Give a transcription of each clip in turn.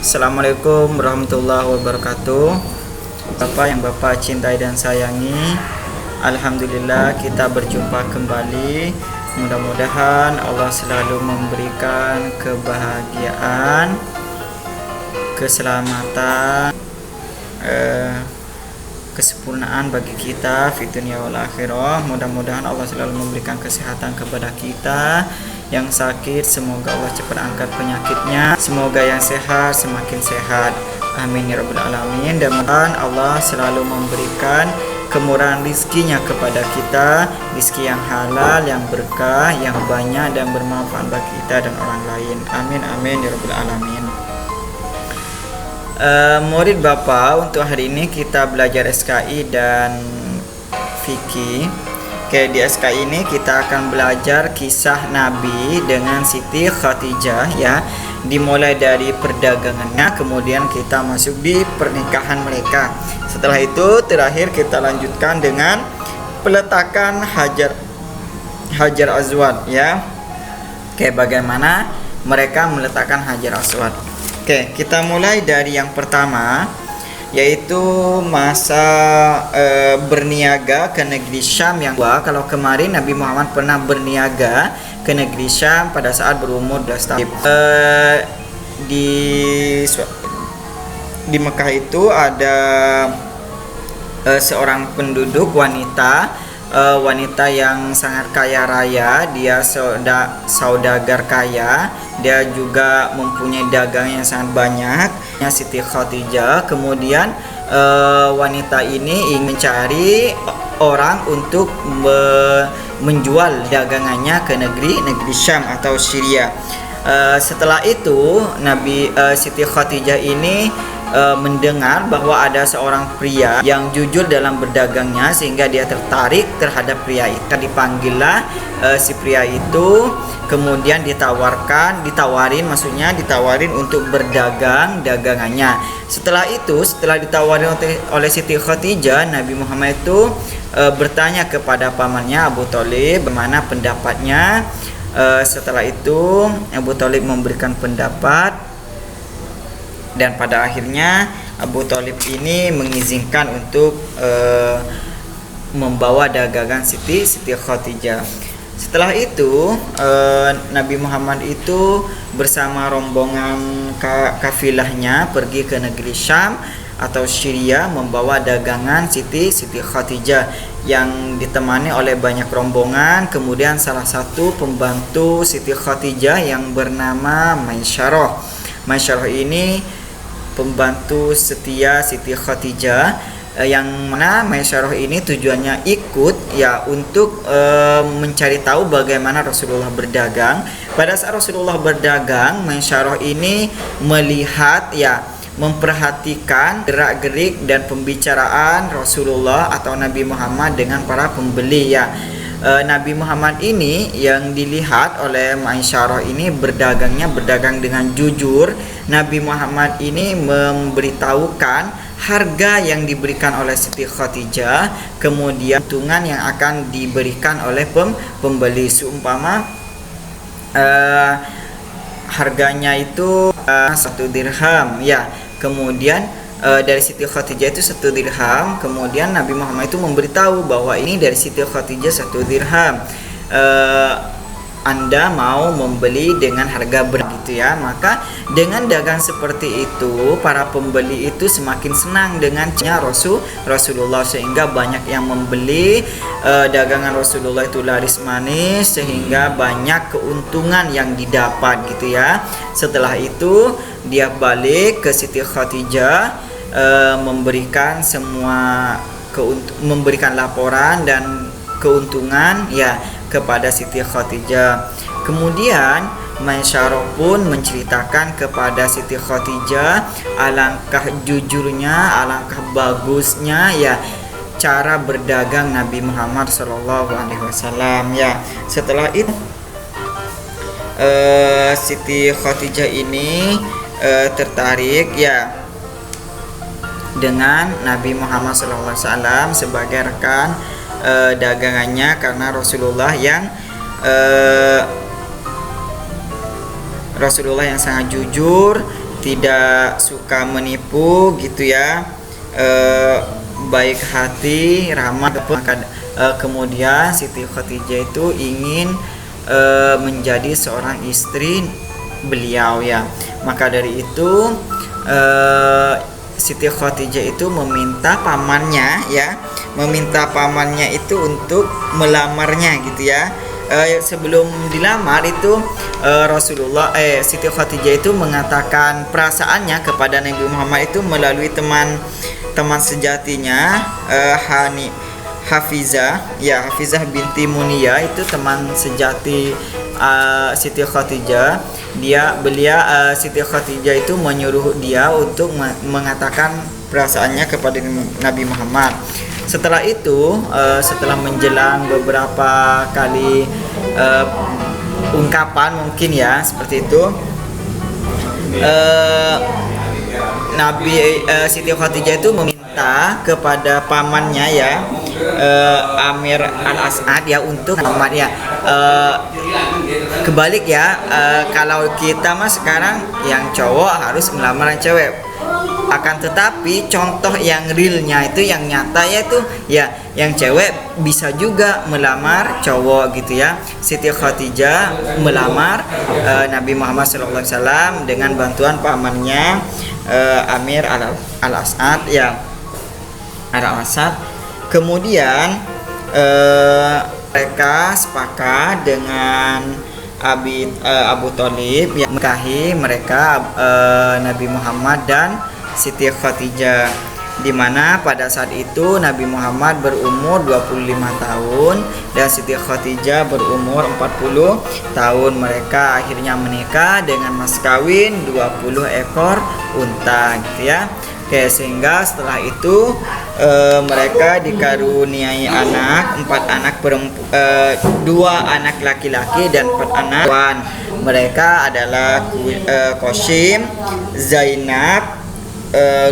Assalamualaikum warahmatullahi wabarakatuh. Bapak yang Bapak cintai dan sayangi, alhamdulillah kita berjumpa kembali. Mudah-mudahan Allah selalu memberikan kebahagiaan, keselamatan, kesempurnaan bagi kita fi dunya wal akhirah. Mudah-mudahan Allah selalu memberikan kesehatan kepada kita. Yang sakit semoga Allah cepat angkat penyakitnya, semoga yang sehat semakin sehat, amin ya rabbal alamin. Dan Allah selalu memberikan kemurahan rizkinya kepada kita, rizki yang halal, yang berkah, yang banyak dan bermanfaat bagi kita dan orang lain, amin amin ya rabbal alamin. Murid Bapak, untuk hari ini kita belajar SKI dan fikih. Oke, di SKI ini kita akan belajar kisah Nabi dengan Siti Khadijah ya. Dimulai dari perdagangannya, kemudian kita masuk di pernikahan mereka. Setelah itu terakhir kita lanjutkan dengan peletakan Hajar Aswad ya. Oke, bagaimana mereka meletakkan Hajar Aswad. Oke, kita mulai dari yang pertama, yaitu masa berniaga ke negeri Syam yang kedua. Kalau kemarin Nabi Muhammad pernah berniaga ke negeri Syam pada saat berumur 12 tahun. Di Mekah itu ada seorang penduduk wanita yang sangat kaya raya. Dia saudagar kaya, dia juga mempunyai dagang yang sangat banyak, Siti Khadijah. Kemudian wanita ini ingin mencari orang untuk menjual dagangannya ke negeri Syam atau Syria. Setelah itu Siti Khadijah ini mendengar bahwa ada seorang pria yang jujur dalam berdagangnya, sehingga dia tertarik terhadap pria itu. Dipanggillah si pria itu, kemudian ditawarin untuk berdagang dagangannya. Setelah ditawarin oleh Siti Khadijah, Nabi Muhammad itu bertanya kepada pamannya Abu Thalib bagaimana pendapatnya. Setelah itu Abu Thalib memberikan pendapat, dan pada akhirnya Abu Thalib ini mengizinkan untuk membawa dagangan Siti Khadijah. Setelah itu Nabi Muhammad itu bersama rombongan kafilahnya pergi ke negeri Syam atau Syria membawa dagangan Siti Khadijah yang ditemani oleh banyak rombongan. Kemudian salah satu pembantu Siti Khadijah yang bernama Maisyarah ini pembantu setia Siti Khadijah, yang mana Maisyarah ini tujuannya ikut ya untuk mencari tahu bagaimana Rasulullah berdagang. Pada saat Rasulullah berdagang, Maisyarah ini melihat ya, memperhatikan gerak-gerik dan pembicaraan Rasulullah atau Nabi Muhammad dengan para pembeli ya. Nabi Muhammad ini yang dilihat oleh Maisyarah ini berdagang dengan jujur. Nabi Muhammad ini memberitahukan harga yang diberikan oleh Siti Khadijah, kemudian hitungan yang akan diberikan oleh pembeli. Seumpama harganya itu 1 dirham ya. Kemudian dari Siti Khadijah itu 1 dirham. Kemudian Nabi Muhammad itu memberitahu bahwa ini dari Siti Khadijah 1 dirham. Anda mau membeli dengan harga berapa gitu ya. Maka dengan dagang seperti itu, para pembeli itu semakin senang dengan Rasulullah, sehingga banyak yang membeli. Dagangan Rasulullah itu laris manis, sehingga banyak keuntungan yang didapat gitu ya. Setelah itu dia balik ke Siti Khadijah, memberikan laporan dan keuntungan ya kepada Siti Khadijah. Kemudian Maisyarah pun menceritakan kepada Siti Khadijah alangkah jujurnya, alangkah bagusnya ya cara berdagang Nabi Muhammad SAW ya. Setelah itu Siti Khadijah ini tertarik ya dengan Nabi Muhammad SAW sebagai rekan dagangannya, karena Rasulullah yang Rasulullah yang sangat jujur, tidak suka menipu gitu ya, baik hati, ramah. Kemudian Siti Khadijah itu ingin menjadi seorang istri beliau ya. Maka dari itu Siti Khadijah itu meminta pamannya itu untuk melamarnya gitu ya. Sebelum dilamar itu Siti Khadijah itu mengatakan perasaannya kepada Nabi Muhammad itu melalui teman sejatinya, Hafizah binti Muniyah, itu teman sejati Siti Khadijah. Siti Khadijah itu menyuruh dia untuk mengatakan perasaannya kepada Nabi Muhammad. Setelah itu, setelah menjelang beberapa kali ungkapan mungkin ya seperti itu, Siti Khadijah itu meminta kepada pamannya ya, Amir Al-As'ad ya, untuk Muhammad ya. Kebalik ya, kalau kita mah sekarang yang cowok harus melamar yang cewek. Akan tetapi contoh yang realnya itu, yang nyata yaitu ya yang cewek bisa juga melamar cowok gitu ya. Siti Khadijah melamar Nabi Muhammad SAW dengan bantuan pamannya, Amir Al-As'ad ya, Al-As'ad. Kemudian mereka sepakat dengan Abu Thalib yang menikahi mereka, Nabi Muhammad dan Siti Khadijah, di mana pada saat itu Nabi Muhammad berumur 25 tahun dan Siti Khadijah berumur 40 tahun. Mereka akhirnya menikah dengan mas kawin 20 ekor unta gitu ya. Oke, sehingga setelah itu mereka dikaruniai anak, 4 anak perempuan, 2 anak laki-laki dan 4 anak perempuan. Mereka adalah Qasim, Zainab,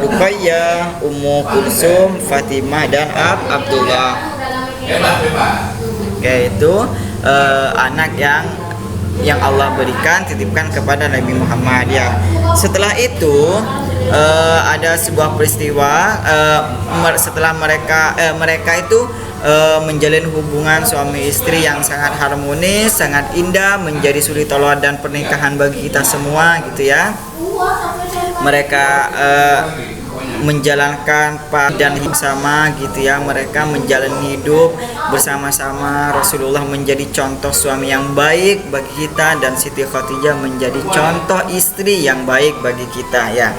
Ruqayyah, Ummu Kulsum, Fatimah dan Abdullah. Oke, itu anak yang Allah berikan, titipkan kepada Nabi Muhammad ya. Setelah itu ada sebuah peristiwa, setelah mereka itu menjalin hubungan suami istri yang sangat harmonis, sangat indah, menjadi suri tauladan pernikahan bagi kita semua gitu ya. Mereka menjalankan dan bersama gitu ya. Mereka menjalani hidup bersama-sama. Rasulullah menjadi contoh suami yang baik bagi kita dan Siti Khadijah menjadi contoh istri yang baik bagi kita ya.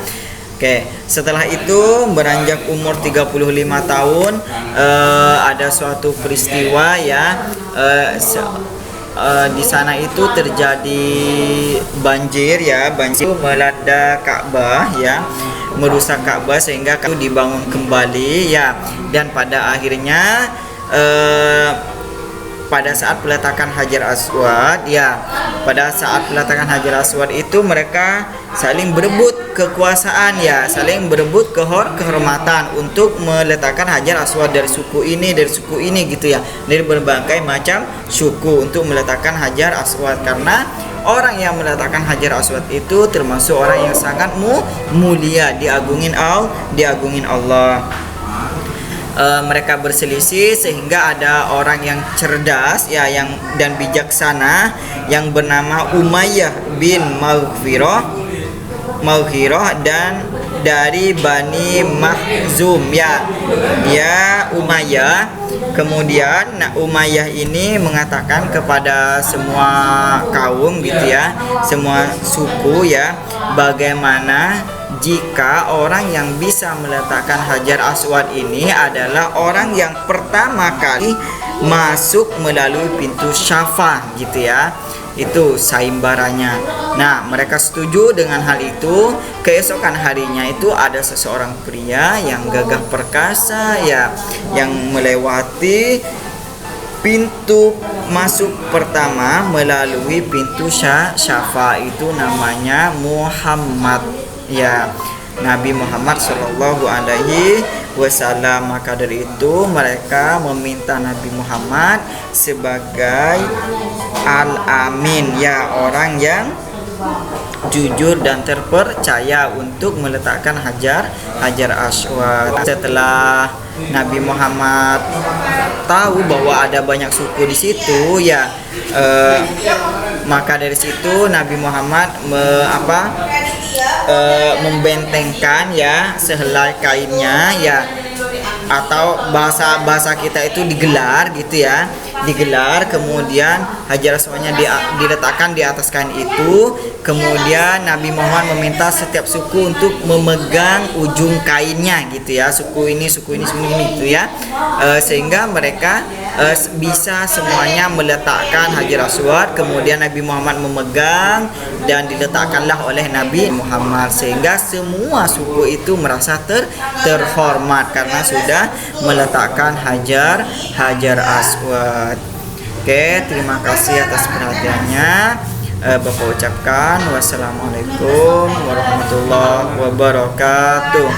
Oke, setelah itu beranjak umur 35 tahun, ada suatu peristiwa ya, di sana itu terjadi banjir melanda Ka'bah ya, merusak Ka'bah sehingga itu dibangun kembali ya. Dan pada akhirnya pada saat peletakan Hajar Aswad ya, pada saat peletakan Hajar Aswad itu mereka saling berebut kekuasaan ya, saling berebut kehormatan untuk meletakkan Hajar Aswad dari suku ini gitu ya, dari berbagai macam suku untuk meletakkan Hajar Aswad, karena orang yang meletakkan Hajar Aswad itu termasuk orang yang sangat mulia, diagungin Allah. Mereka berselisih sehingga ada orang yang cerdas ya, dan bijaksana yang bernama Umayyah bin Maghirah dan dari Bani Makhzum ya, dia Umayyah. Kemudian Umayyah ini mengatakan kepada semua kaum gitu ya, semua suku ya, bagaimana jika orang yang bisa meletakkan Hajar Aswad ini adalah orang yang pertama kali masuk melalui pintu Syafa gitu ya, itu sayembaranya. Nah, mereka setuju dengan hal itu. Keesokan harinya itu ada seseorang pria yang gagah perkasa ya, yang melewati pintu masuk pertama melalui pintu Syafa, itu namanya Muhammad ya, Nabi Muhammad Shallallahu Alaihi Wasallam. Maka dari itu mereka meminta Nabi Muhammad sebagai Al-Amin ya, orang yang jujur dan terpercaya untuk meletakkan Hajar Aswad. Setelah Nabi Muhammad tahu bahwa ada banyak suku di situ, ya maka dari situ Nabi Muhammad membentengkan ya sehelai kainnya, ya, atau bahasa kita itu digelar gitu ya, kemudian Hajar Aswadnya diletakkan di atas kain itu. Kemudian Nabi Muhammad meminta setiap suku untuk memegang ujung kainnya gitu ya, suku ini gitu ya, sehingga mereka bisa semuanya meletakkan Hajar Aswad. Kemudian Nabi Muhammad memegang dan diletakkanlah oleh Nabi Muhammad, sehingga semua suku itu merasa terhormat karena sudah meletakkan Hajar Aswad. Oke, terima kasih atas perhatiannya. Bapak ucapkan wassalamualaikum warahmatullahi wabarakatuh.